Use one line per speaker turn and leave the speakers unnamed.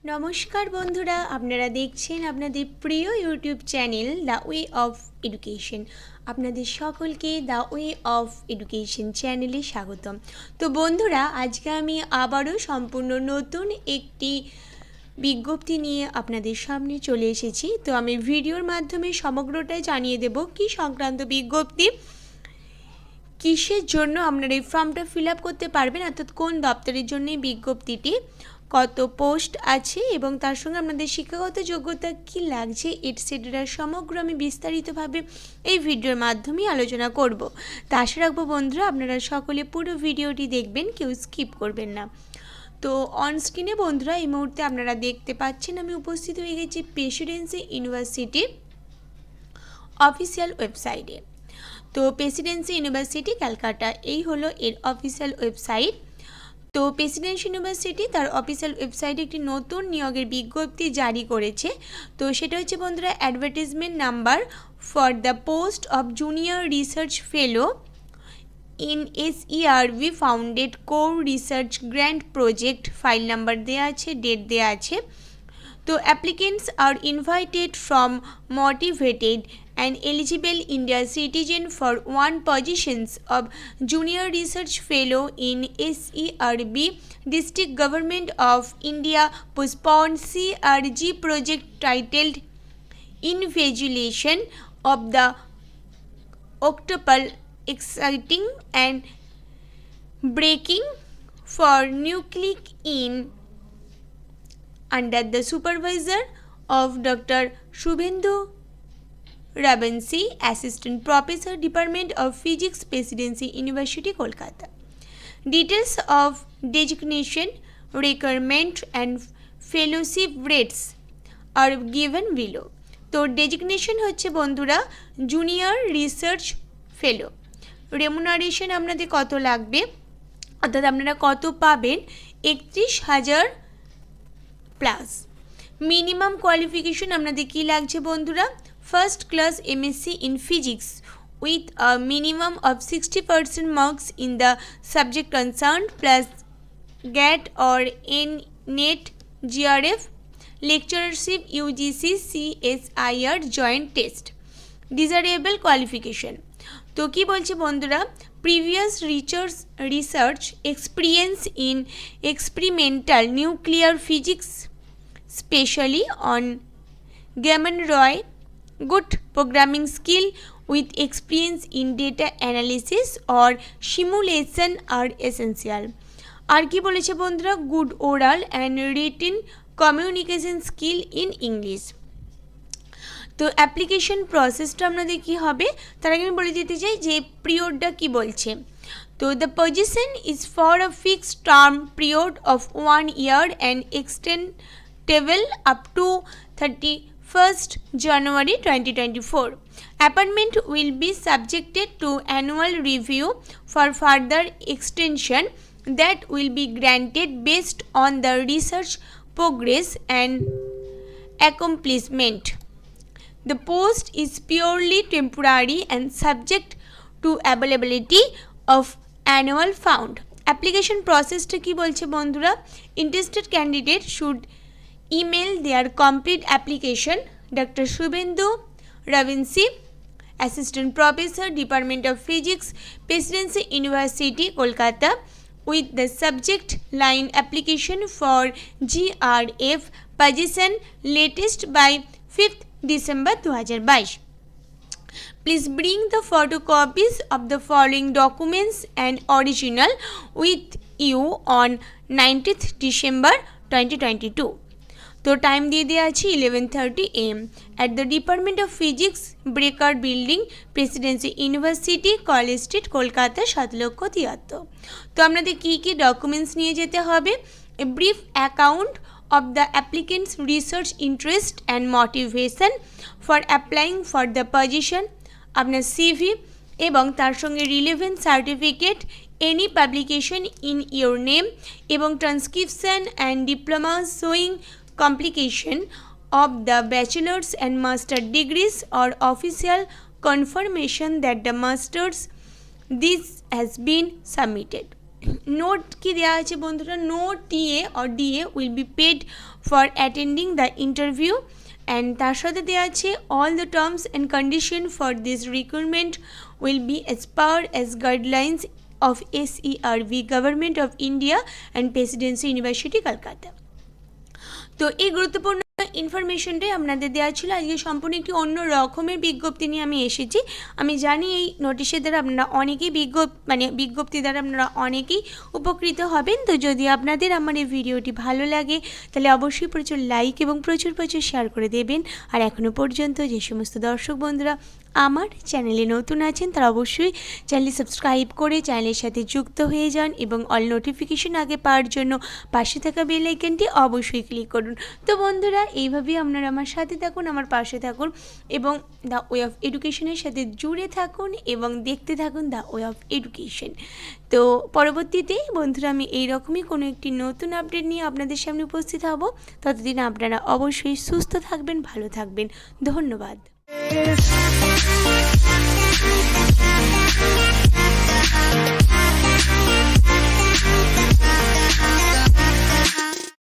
नमस्कार बंधुरा आपनारा देखছেন আপনাদের প্রিয় YouTube channel the way of education. আপনাদের সকলকে দ্য ওয়ে অফ এডুকেশন চ্যানেলে স্বাগতম। তো বন্ধুরা আজকে আমি আবারও সম্পূর্ণ নতুন একটি বিজ্ঞপ্তি নিয়ে আপনাদের সামনে চলে এসেছি। তো আমি ভিডিওর মাধ্যমে সমগ্রটাই জানিয়ে দেব কি সংক্রান্ত বিজ্ঞপ্তি, কিসের জন্য আপনারা এই ফর্মটা ফিল আপ করতে পারবেন, অর্থাৎ কোন দপ্তরের জন্য এই বিজ্ঞপ্তিটি, কত পোস্ট আছে এবং তার সঙ্গে আপনাদের শিক্ষাগত যোগ্যতা কি লাগছে এটসেট্রা সমগ্র আমি বিস্তারিতভাবে এই ভিডিওর মাধ্যমে আলোচনা করব। তা আশা রাখবো বন্ধুরা আপনারা সকলে পুরো ভিডিওটি দেখবেন, কেউ স্কিপ করবেন না। তো অন স্ক্রিনে বন্ধুরা এই মুহূর্তে আপনারা দেখতে পাচ্ছেন আমি উপস্থিত হয়ে গেছি প্রেসিডেন্সি ইউনিভার্সিটির অফিসিয়াল ওয়েবসাইটে। তো প্রেসিডেন্সি ইউনিভার্সিটি ক্যালকাটা এই হলো এর অফিসিয়াল ওয়েবসাইট। তো প্রেসিডেন্সি ইউনিভার্সিটি তার অফিসিয়াল ওয়েবসাইটে একটি নতুন নিয়োগের বিজ্ঞপ্তি জারি করেছে। তো সেটা হচ্ছে বন্ধুরা advertisement number for the post of junior research fellow in SERV founded core research grant project, file number দেওয়া আছে, ডেট দেওয়া আছে। তো applicants are invited from motivated and eligible India citizen for one positions of junior research fellow in SERB District Government of India postponed 𝐶RG project titled Invigilation of the octuple exciting and breaking for nucleic in under the supervisor of Dr. 𝐓𝐴𝐷 Vacancy, Assistant Professor, Department of Physics, Presidency, University, Kolkata. Details of designation, requirement and fellowship rates are given below. তো designation হচ্ছে বন্ধুরা junior research ফেলো। Remuneration আপনাদের কত লাগবে, অর্থাৎ আপনারা কত পাবেন, 31,000 প্লাস। মিনিমাম কোয়ালিফিকেশন আপনাদের কী লাগছে বন্ধুরা, First class MSc in Physics with a minimum of 60% marks in the subject concerned plus GAT or NET GRF lecturership UGC CSIR joint test. Desirable qualification তো কি বলছে বন্ধুরা, previous research experience in experimental nuclear physics specially on gamma-ray, good programming skill with experience in data analysis or simulation are essential. আর কি বলেছে বন্ধুরা, good oral and written communication skill in English. তো application প্রসেসটা আপনাদের কী হবে তার আগে আমি বলে দিতে চাই যে পিরিয়ডটা কী বলছে। তো the position is for a fixed term period of 1 year and extendable up to 31st January 2024. Appointment will be subjected to annual review for further extension that will be granted based on the research progress and accomplishment. The post is purely temporary and subject to availability of annual fund. Application process টা কি বলছে বন্ধুরা, interested candidate should email their complete application Dr. 𝐓𝐴𝐷 Vacancy, Assistant Professor, Department of Physics, Presidency University, Kolkata with the subject line application for GRF position latest by 5th December 2022. Please bring the photocopies of the following documents and original with you on 19th December 2022. তো time দিয়ে দেওয়া আছে 11:30 AM at the department of physics, Baker building, Presidency University, College Street, Kolkata 7,73,000। তো আপনাদের কী কী documents নিয়ে যেতে হবে, a brief account of the applicant's research interest and motivation for applying for the position, আপনার সিভি এবং তার সঙ্গে relevant certificate, any publication in your name এবং transcription and diploma showing complication of the bachelor's and master degrees or official confirmation that the master's this has been submitted. Note কি দেওয়া আছে বন্ধুরা, no TA or DA will be paid for attending the interview and তার সাথে দেওয়া আছে all the terms and condition for this recruitment will be as per as guidelines of SERV government of India and Presidency University Kolkata. তো এই গুরুত্বপূর্ণ ইনফরমেশনটাই আপনাদের দেওয়া ছিল। আজকে সম্পূর্ণ একটি অন্য রকমের বিজ্ঞপ্তি নিয়ে আমি এসেছি। আমি জানি এই নোটিশের দ্বারা আপনারা অনেকেই বিজ্ঞপ্তি দ্বারা আপনারা অনেকেই উপকৃত হবেন। তো যদি আপনাদের আমার এই ভিডিওটি ভালো লাগে তাহলে অবশ্যই প্রচুর লাইক এবং প্রচুর শেয়ার করে দেবেন। আর এখনও পর্যন্ত যে সমস্ত দর্শক বন্ধুরা আমার চ্যানেলে নতুন আছেন তারা অবশ্যই চ্যানেলটি সাবস্ক্রাইব করে চ্যানেলের সাথে যুক্ত হয়ে যান এবং অল নোটিফিকেশন আগে পাওয়ার জন্য পাশে থাকা বেল আইকনটি অবশ্যই ক্লিক করুন। তো বন্ধুরা এইভাবেই আপনারা আমার সাথে থাকুন, আমার পাশে থাকুন এবং দ্য ওয়ে অফ এডুকেশনের সাথে জুড়ে থাকুন এবং দেখতে থাকুন দ্য ওয়ে অফ এডুকেশন। তো পরবর্তীতে বন্ধুরা আমি এইরকমই কোনো একটি নতুন আপডেট নিয়ে আপনাদের সামনে উপস্থিত হব। ততদিন আপনারা অবশ্যই সুস্থ থাকবেন, ভালো থাকবেন। ধন্যবাদ।